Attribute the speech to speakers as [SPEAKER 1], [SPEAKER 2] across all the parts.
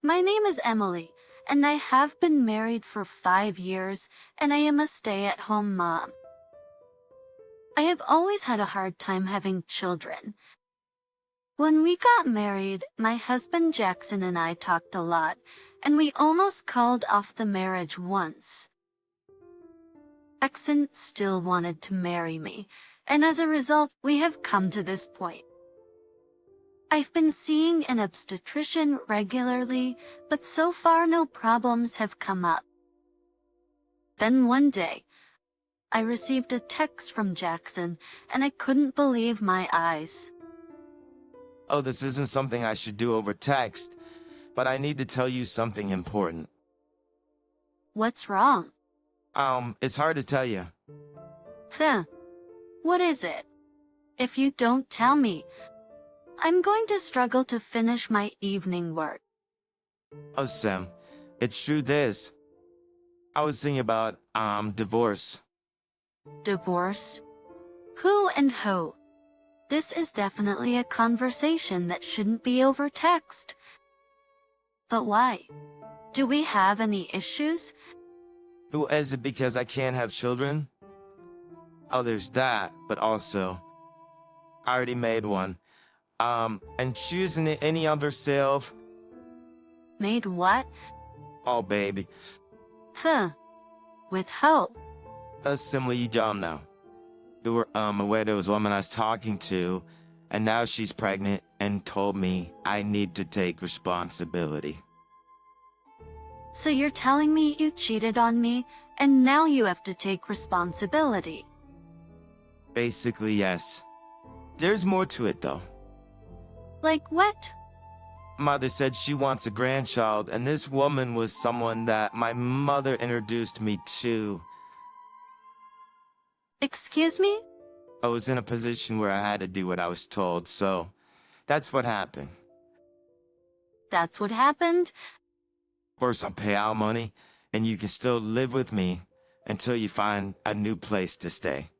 [SPEAKER 1] My name is Emily, and I have been married for 5 years, and I am a stay-at-home mom. I have always had a hard time having children. When we got married, my husband Jackson and I talked a lot, and we almost called off the marriage once. Jackson still wanted to marry me, and as a result, we have come to this point. I've been seeing an obstetrician regularly, but so far no problems have come up. Then one day, I received a text from Jackson, and I couldn't believe my eyes.
[SPEAKER 2] Oh, this isn't something I should do over text, but I need to tell you something important.
[SPEAKER 1] What's wrong?
[SPEAKER 2] It's hard to tell you.
[SPEAKER 1] What is it? If you don't tell me, I'm going to struggle to finish my evening work.
[SPEAKER 2] Oh, Sam, it's true this. I was thinking about, divorce.
[SPEAKER 1] Divorce? Who and who? This is definitely a conversation that shouldn't be over text. But why? Do we have any issues?
[SPEAKER 2] Who is it because I can't have children? Oh, there's that, but also, I already made one. And choosing any other self.
[SPEAKER 1] Made what?
[SPEAKER 2] Oh, baby.
[SPEAKER 1] With who?
[SPEAKER 2] Assembly, you don't know. There were, aware there was a woman I was talking to, and now she's pregnant and told me I need to take responsibility.
[SPEAKER 1] So you're telling me you cheated on me, and now you have to take responsibility?
[SPEAKER 2] Basically, yes. There's more to it, though.
[SPEAKER 1] Like what?
[SPEAKER 2] Mother said she wants a grandchild, and this woman was someone that my mother introduced me to.
[SPEAKER 1] Excuse me?
[SPEAKER 2] I was in a position where I had to do what I was told, so that's what happened.
[SPEAKER 1] That's what happened?
[SPEAKER 2] First, I'll pay out money, and you can still live with me until you find a new place to stay.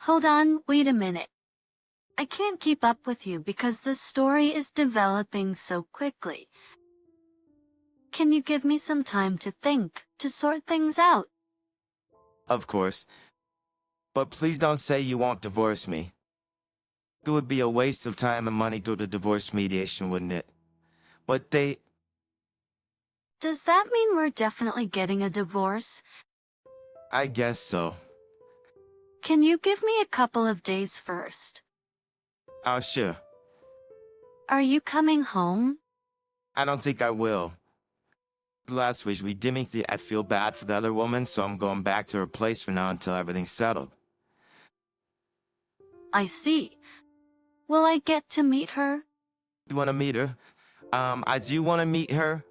[SPEAKER 1] Hold on, wait a minute. I can't keep up with you because the story is developing so quickly. Can you give me some time to think, to sort things out?
[SPEAKER 2] Of course. But please don't say you won't divorce me. It would be a waste of time and money through the divorce mediation, wouldn't it? But
[SPEAKER 1] Does that mean we're definitely getting a divorce?
[SPEAKER 2] I guess so.
[SPEAKER 1] Can you give me a couple of days first?
[SPEAKER 2] Oh, sure.
[SPEAKER 1] Are you coming home?
[SPEAKER 2] I don't think I will. Last week we didn't think I feel bad for the other woman, so I'm going back to her place for now until everything's settled.
[SPEAKER 1] I see. Will I get to meet her?
[SPEAKER 2] You want to meet her? I do want to meet her.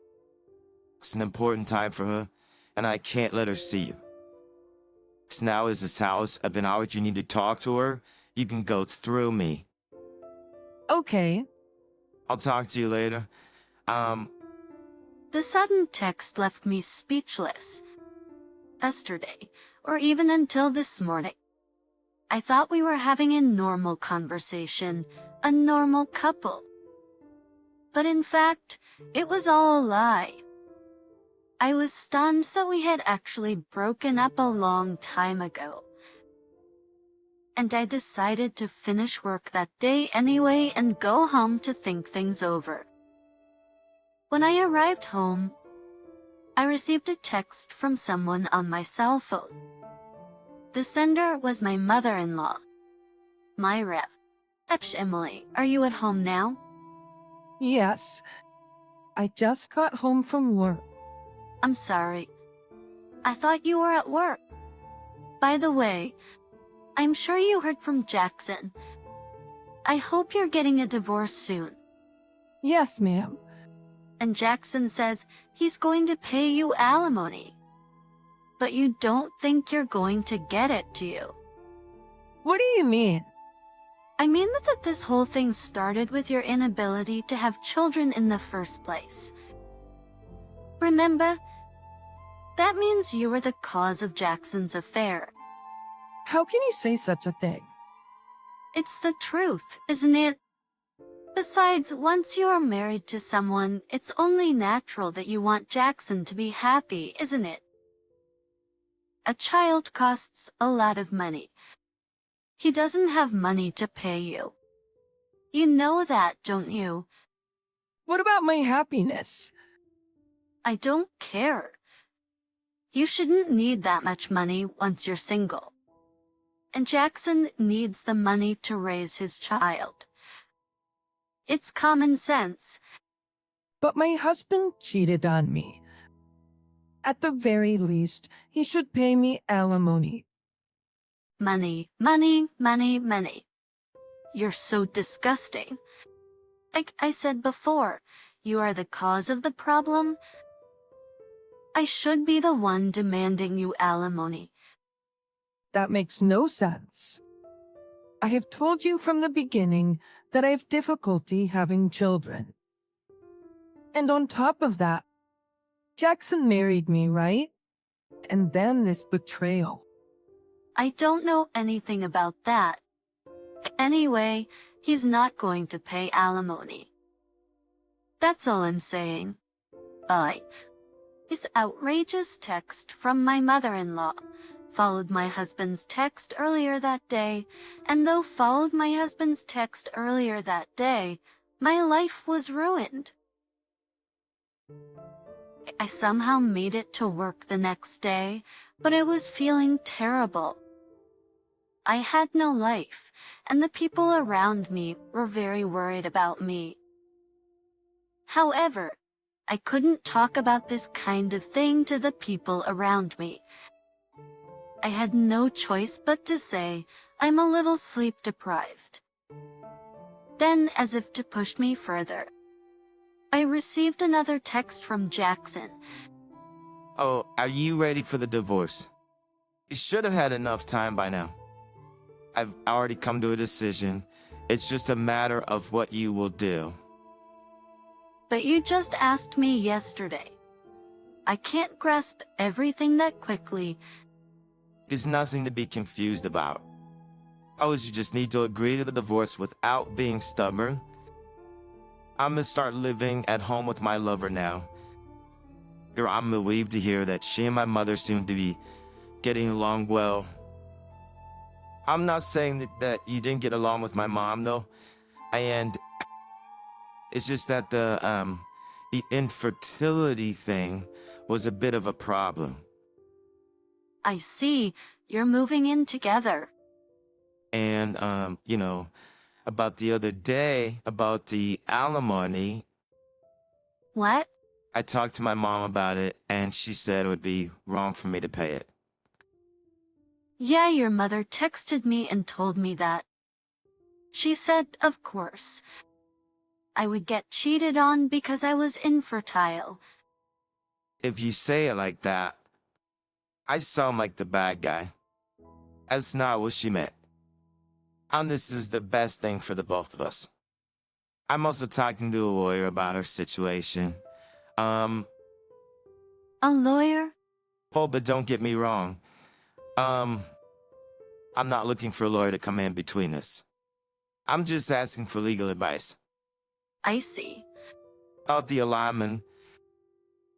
[SPEAKER 2] It's an important time for her, and I can't let her see you. So now is this house. I've been out with you. Need to talk to her. You can go through me.
[SPEAKER 3] Okay.
[SPEAKER 2] I'll talk to you later.
[SPEAKER 1] The sudden text left me speechless. Yesterday, or even until this morning, I thought we were having a normal conversation, a normal couple. But in fact, it was all a lie. I was stunned that we had actually broken up a long time ago. And I decided to finish work that day anyway and go home to think things over. When I arrived home, I received a text from someone on my cell phone. The sender was my mother-in-law, Myra. Emily, are you at home now?
[SPEAKER 3] Yes. I just got home from work.
[SPEAKER 1] I'm sorry. I thought you were at work. By the way, I'm sure you heard from Jackson. I hope you're getting a divorce soon.
[SPEAKER 3] Yes, ma'am.
[SPEAKER 1] And Jackson says he's going to pay you alimony. But you don't think you're going to get it, do you?
[SPEAKER 3] What do you mean?
[SPEAKER 1] I mean that this whole thing started with your inability to have children in the first place. Remember? That means you were the cause of Jackson's affair.
[SPEAKER 3] How can you say such a thing?
[SPEAKER 1] It's the truth, isn't it? Besides, once you are married to someone, it's only natural that you want Jackson to be happy, isn't it? A child costs a lot of money. He doesn't have money to pay you. You know that, don't you?
[SPEAKER 3] What about my happiness?
[SPEAKER 1] I don't care. You shouldn't need that much money once you're single. And Jackson needs the money to raise his child. It's common sense.
[SPEAKER 3] But my husband cheated on me. At the very least, he should pay me alimony.
[SPEAKER 1] Money, money, money, money. You're so disgusting. Like I said before, you are the cause of the problem. I should be the one demanding you alimony.
[SPEAKER 3] That makes no sense. I have told you from the beginning that I have difficulty having children. And on top of that, Jackson married me, right? And then this betrayal.
[SPEAKER 1] I don't know anything about that. Anyway, he's not going to pay alimony. That's all I'm saying. This outrageous text from my mother-in-law followed my husband's text earlier that day, and though followed my husband's text earlier that day, my life was ruined. I somehow made it to work the next day, but I was feeling terrible. I had no life, and the people around me were very worried about me. However, I couldn't talk about this kind of thing to the people around me. I had no choice but to say, I'm a little sleep deprived. Then, as if to push me further, I received another text from Jackson.
[SPEAKER 2] Oh, are you ready for the divorce? You should have had enough time by now. I've already come to a decision. It's just a matter of what you will do.
[SPEAKER 1] But you just asked me yesterday. I can't grasp everything that quickly.
[SPEAKER 2] There's nothing to be confused about. Oh, you just need to agree to the divorce without being stubborn. I'm gonna start living at home with my lover now. I'm relieved to hear that she and my mother seem to be getting along well. I'm not saying that you didn't get along with my mom, though. And it's just that the infertility thing was a bit of a problem.
[SPEAKER 1] I see, you're moving in together.
[SPEAKER 2] And, about the other day, about the alimony.
[SPEAKER 1] What?
[SPEAKER 2] I talked to my mom about it, and she said it would be wrong for me to pay it.
[SPEAKER 1] Yeah, your mother texted me and told me that. She said, of course, I would get cheated on because I was infertile.
[SPEAKER 2] If you say it like that, I sound like the bad guy. That's not what she meant. And this is the best thing for the both of us. I'm also talking to a lawyer about our situation.
[SPEAKER 1] A lawyer?
[SPEAKER 2] Oh, but don't get me wrong. I'm not looking for a lawyer to come in between us. I'm just asking for legal advice.
[SPEAKER 1] I see.
[SPEAKER 2] About the alignment.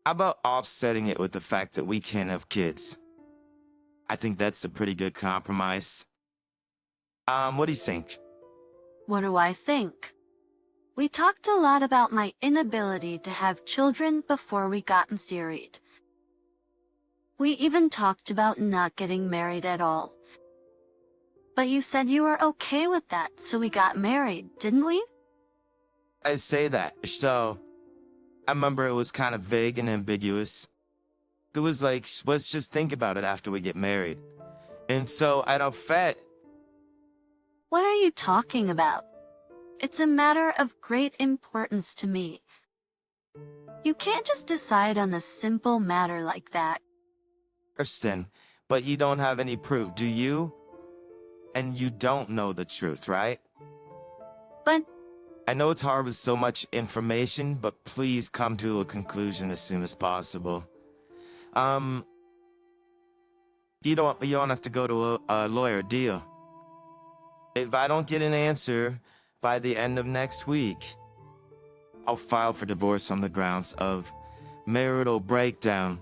[SPEAKER 2] How about offsetting it with the fact that we can't have kids? I think that's a pretty good compromise. What do you think?
[SPEAKER 1] What do I think? We talked a lot about my inability to have children before we got married. We even talked about not getting married at all. But you said you were okay with that, so we got married, didn't we?
[SPEAKER 2] I say that, so I remember it was kind of vague and ambiguous. It was like, let's just think about it after we get married. And so I don't fed.
[SPEAKER 1] What are you talking about? It's a matter of great importance to me. You can't just decide on a simple matter like that.
[SPEAKER 2] Kirsten, but you don't have any proof, do you? And you don't know the truth, right?
[SPEAKER 1] But
[SPEAKER 2] I know it's hard with so much information, but please come to a conclusion as soon as possible. You don't have to go to a lawyer, do you? If I don't get an answer, By the end of next week, I'll file for divorce on the grounds of marital breakdown.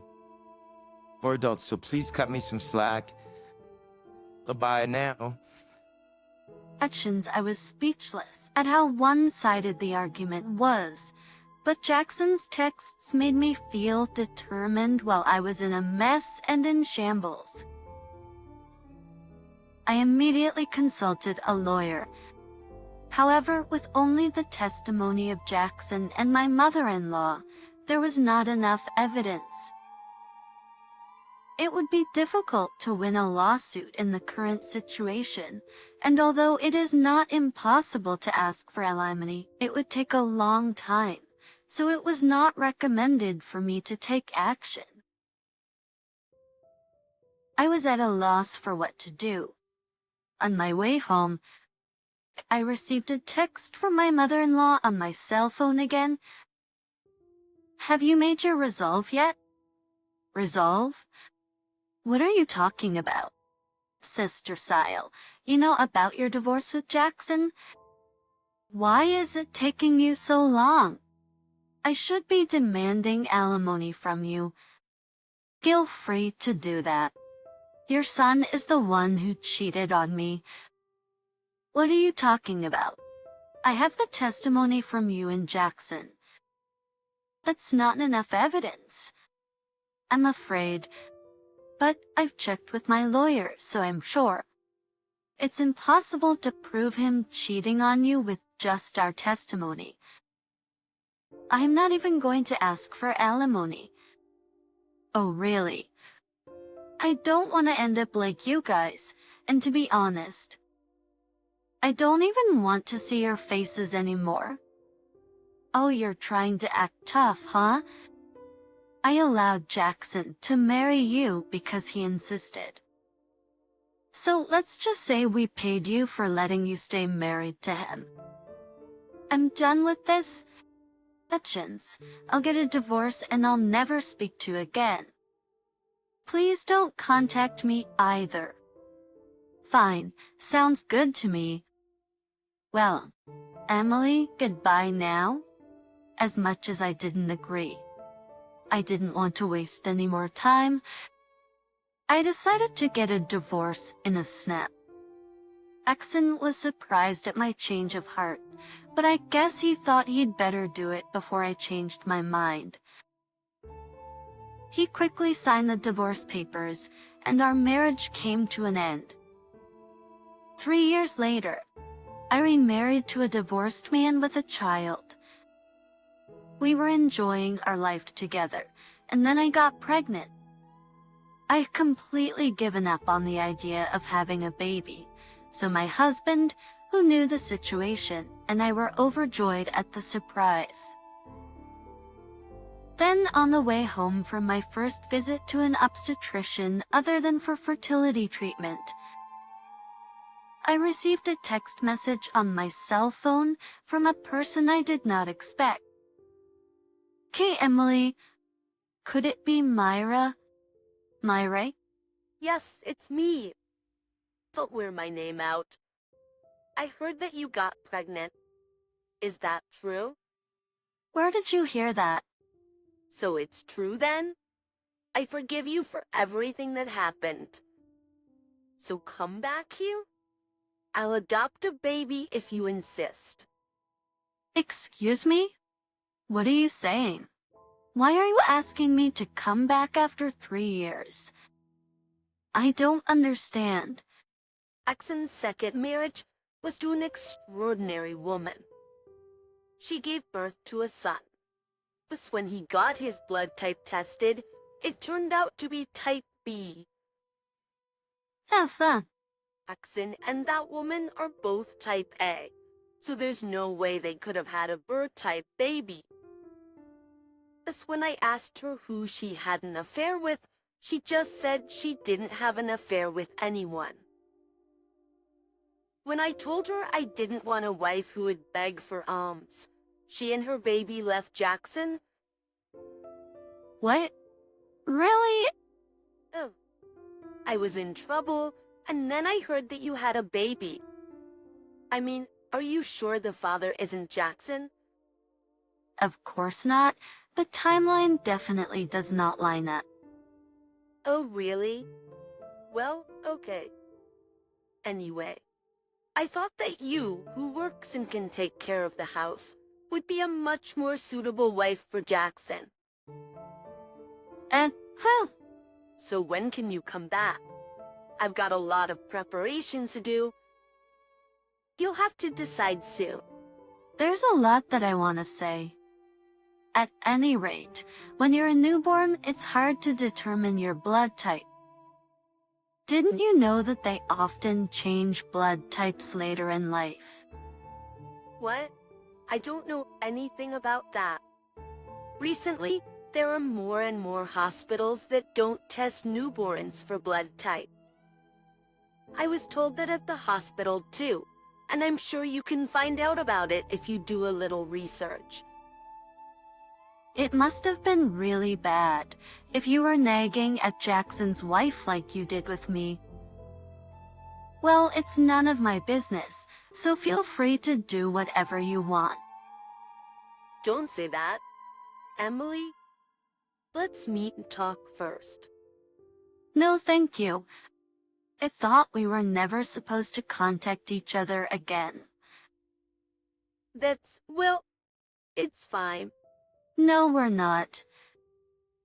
[SPEAKER 2] We're adults, so please cut me some slack. Goodbye now.
[SPEAKER 1] Actions, I was speechless at how one-sided the argument was. But Jackson's texts made me feel determined while I was in a mess and in shambles. I immediately consulted a lawyer. However, with only the testimony of Jackson and my mother-in-law, there was not enough evidence. It would be difficult to win a lawsuit in the current situation, and although it is not impossible to ask for alimony, it would take a long time, so it was not recommended for me to take action. I was at a loss for what to do. On my way home, I received a text from my mother-in-law on my cell phone again. "Have you made your resolve yet?" "Resolve? What are you talking about?" "Sister Sile, you know about your divorce with Jackson? Why is it taking you so long? I should be demanding alimony from you. Feel free to do that. Your son is the one who cheated on me." "What are you talking about? I have the testimony from you and Jackson." "That's not enough evidence." "I'm afraid. But I've checked with my lawyer, so I'm sure. It's impossible to prove him cheating on you with just our testimony. I'm not even going to ask for alimony." "Oh, really? I don't want to end up like you guys, and to be honest, I don't even want to see your faces anymore." "Oh, you're trying to act tough, huh?" "I allowed Jackson to marry you because he insisted. So let's just say we paid you for letting you stay married to him. I'm done with this. Actions. I'll get a divorce and I'll never speak to you again. Please don't contact me either." "Fine, sounds good to me. Well, Emily, goodbye now." As much as I didn't agree, I didn't want to waste any more time. I decided to get a divorce in a snap. Jackson was surprised at my change of heart, but I guess he thought he'd better do it before I changed my mind. He quickly signed the divorce papers, and our marriage came to an end. 3 years later, I remarried to a divorced man with a child. We were enjoying our life together, and then I got pregnant. I had completely given up on the idea of having a baby, so my husband, who knew the situation, and I were overjoyed at the surprise. Then, on the way home from my first visit to an obstetrician other than for fertility treatment, I received a text message on my cell phone from a person I did not expect. "Hey, Emily, could it be Myra? Myra?"
[SPEAKER 4] Yes, it's me. Don't wear my name out. I heard that you got pregnant. Is that true?
[SPEAKER 1] "Where did you hear that?"
[SPEAKER 4] So it's true then? I forgive you for everything that happened. So come back here? I'll adopt a baby if you insist.
[SPEAKER 1] "Excuse me? What are you saying? Why are you asking me to come back after 3 years? I don't understand."
[SPEAKER 4] Jackson's second marriage was to an extraordinary woman. She gave birth to a son. But when he got his blood type tested, it turned out to be type B.
[SPEAKER 1] Have fun.
[SPEAKER 4] Jackson and that woman are both type A, so there's no way they could have had a bird-type baby. Thus, when I asked her who she had an affair with, she just said she didn't have an affair with anyone. When I told her I didn't want a wife who would beg for alms, she and her baby left Jackson.
[SPEAKER 1] What? Really?
[SPEAKER 4] Oh. I was in trouble, and then I heard that you had a baby. I mean, Are you sure the father isn't Jackson?
[SPEAKER 1] Of course not. The timeline definitely does not line up.
[SPEAKER 4] Oh, really? Well, okay. Anyway, I thought that you, who works and can take care of the house, would be a much more suitable wife for Jackson.
[SPEAKER 1] And, well,
[SPEAKER 4] So when can you come back? I've got a lot of preparation to do. You'll have to decide soon.
[SPEAKER 1] there's a lot that I want to say. At any rate, when you're a newborn, it's hard to determine your blood type. Didn't you know that they often change blood types later in life?
[SPEAKER 4] What? I don't know anything about that. Recently, there are more and more hospitals that don't test newborns for blood type. I was told that at the hospital too, and I'm sure you can find out about it if you do a little research.
[SPEAKER 1] It must have been really bad if you were nagging at Jackson's wife like you did with me. Well, it's none of my business, so feel free to do whatever you want.
[SPEAKER 4] Don't say that. Emily, let's meet and talk first.
[SPEAKER 1] No, thank you. I thought we were never supposed to contact each other again.
[SPEAKER 4] Well, it's fine.
[SPEAKER 1] No, we're not.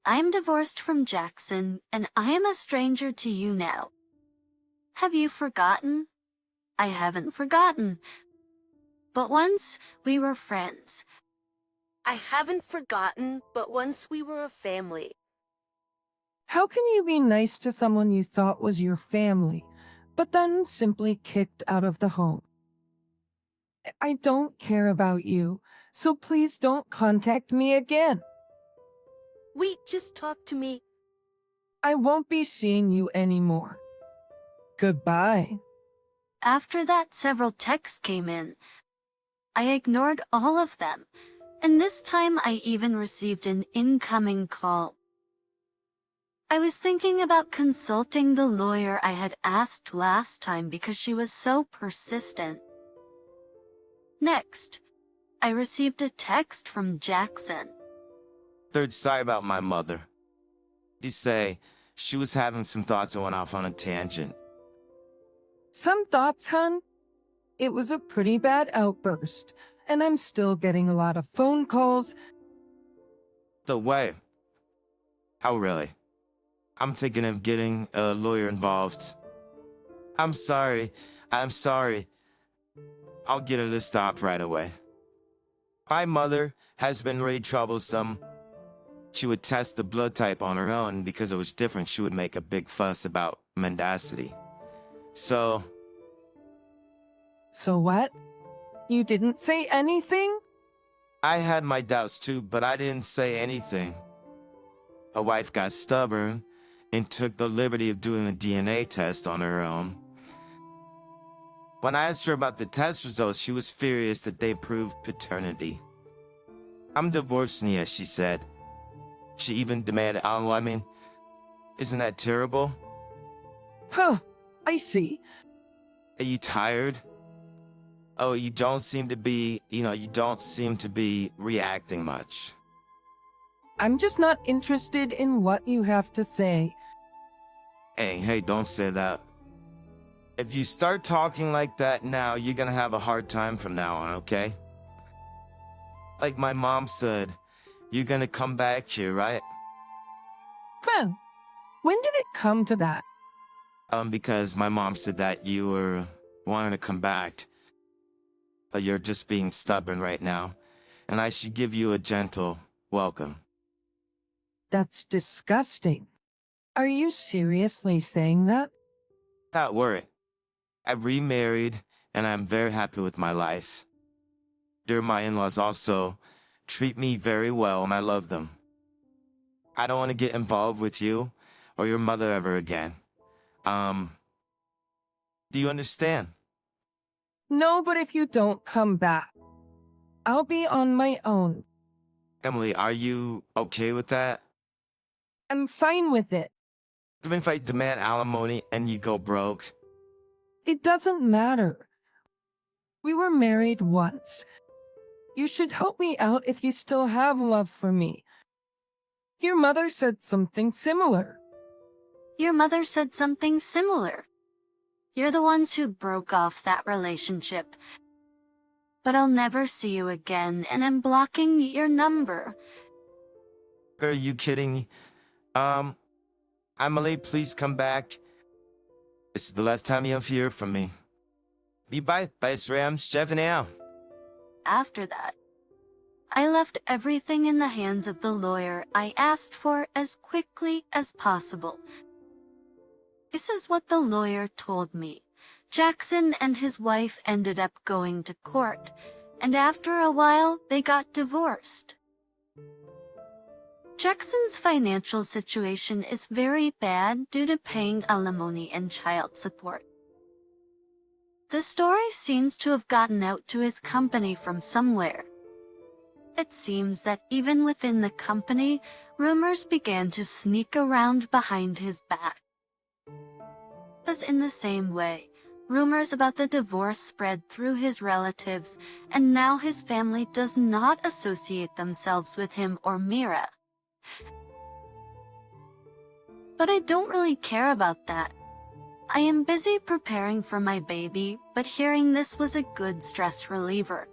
[SPEAKER 1] I'm divorced from Jackson, and I am a stranger to you now. Have you forgotten? I haven't forgotten. But once, we were friends.
[SPEAKER 4] I haven't forgotten, but once we were a family.
[SPEAKER 3] How can you be nice to someone you thought was your family, but then simply kicked out of the home? I don't care about you, so please don't contact me again.
[SPEAKER 4] Wait, just talk to me.
[SPEAKER 3] I won't be seeing you anymore. Goodbye.
[SPEAKER 1] After that, several texts came in. I ignored all of them, and this time I even received an incoming call. I was thinking about consulting the lawyer I had asked last time because she was so persistent. Next, I received a text from Jackson.
[SPEAKER 2] Third, sorry about my mother. You say she was having some thoughts and went off on a tangent.
[SPEAKER 3] Some thoughts, hun? It was a pretty bad outburst, and I'm still getting a lot of phone calls.
[SPEAKER 2] The way. How really? I'm thinking of getting a lawyer involved. I'm sorry. I'm sorry. I'll get her to stop right away. My mother has been really troublesome. She would test the blood type on her own, and because it was different, she would make a big fuss about mendacity. So
[SPEAKER 3] what? You didn't say anything?
[SPEAKER 2] I had my doubts too, but I didn't say anything. My wife got stubborn and took the liberty of doing a DNA test on her own. When I asked her about the test results, she was furious that they proved paternity. I'm divorced, Nia, she said. She even demanded, isn't that terrible?
[SPEAKER 3] Huh, I see.
[SPEAKER 2] Are you tired? Oh, you don't seem to be reacting much.
[SPEAKER 3] I'm just not interested in what you have to say.
[SPEAKER 2] Hey, don't say that. If you start talking like that now, you're gonna have a hard time from now on, okay? Like my mom said, you're gonna come back here, right?
[SPEAKER 3] Well, when did it come to that?
[SPEAKER 2] Because my mom said that you were wanting to come back. But you're just being stubborn right now, and I should give you a gentle welcome.
[SPEAKER 3] That's disgusting. Are you seriously saying that?
[SPEAKER 2] Not worry. I've remarried, and I'm very happy with my life. My in-laws also treat me very well, and I love them. I don't want to get involved with you or your mother ever again. Do you understand?
[SPEAKER 3] No, but if you don't come back, I'll be on my own.
[SPEAKER 2] Emily, are you okay with that?
[SPEAKER 3] I'm fine with it.
[SPEAKER 2] Even if I demand alimony and you go broke?
[SPEAKER 3] It doesn't matter. We were married once. You should help me out if you still have love for me. Your mother said something similar.
[SPEAKER 1] Your mother said something similar. You're the ones who broke off that relationship. But I'll never see you again, and I'm blocking your number.
[SPEAKER 2] Are you kidding me? Emily, please come back. This is the last time you'll hear from me. Bye, Ram, Stephanie.
[SPEAKER 1] After that, I left everything in the hands of the lawyer I asked for as quickly as possible. This is what the lawyer told me. Jackson and his wife ended up going to court, and after a while, they got divorced. Jackson's financial situation is very bad due to paying alimony and child support. The story seems to have gotten out to his company from somewhere. It seems that even within the company, rumors began to sneak around behind his back. As in the same way, rumors about the divorce spread through his relatives, and now his family does not associate themselves with him or Mira. But I don't really care about that. I am busy preparing for my baby, but hearing this was a good stress reliever.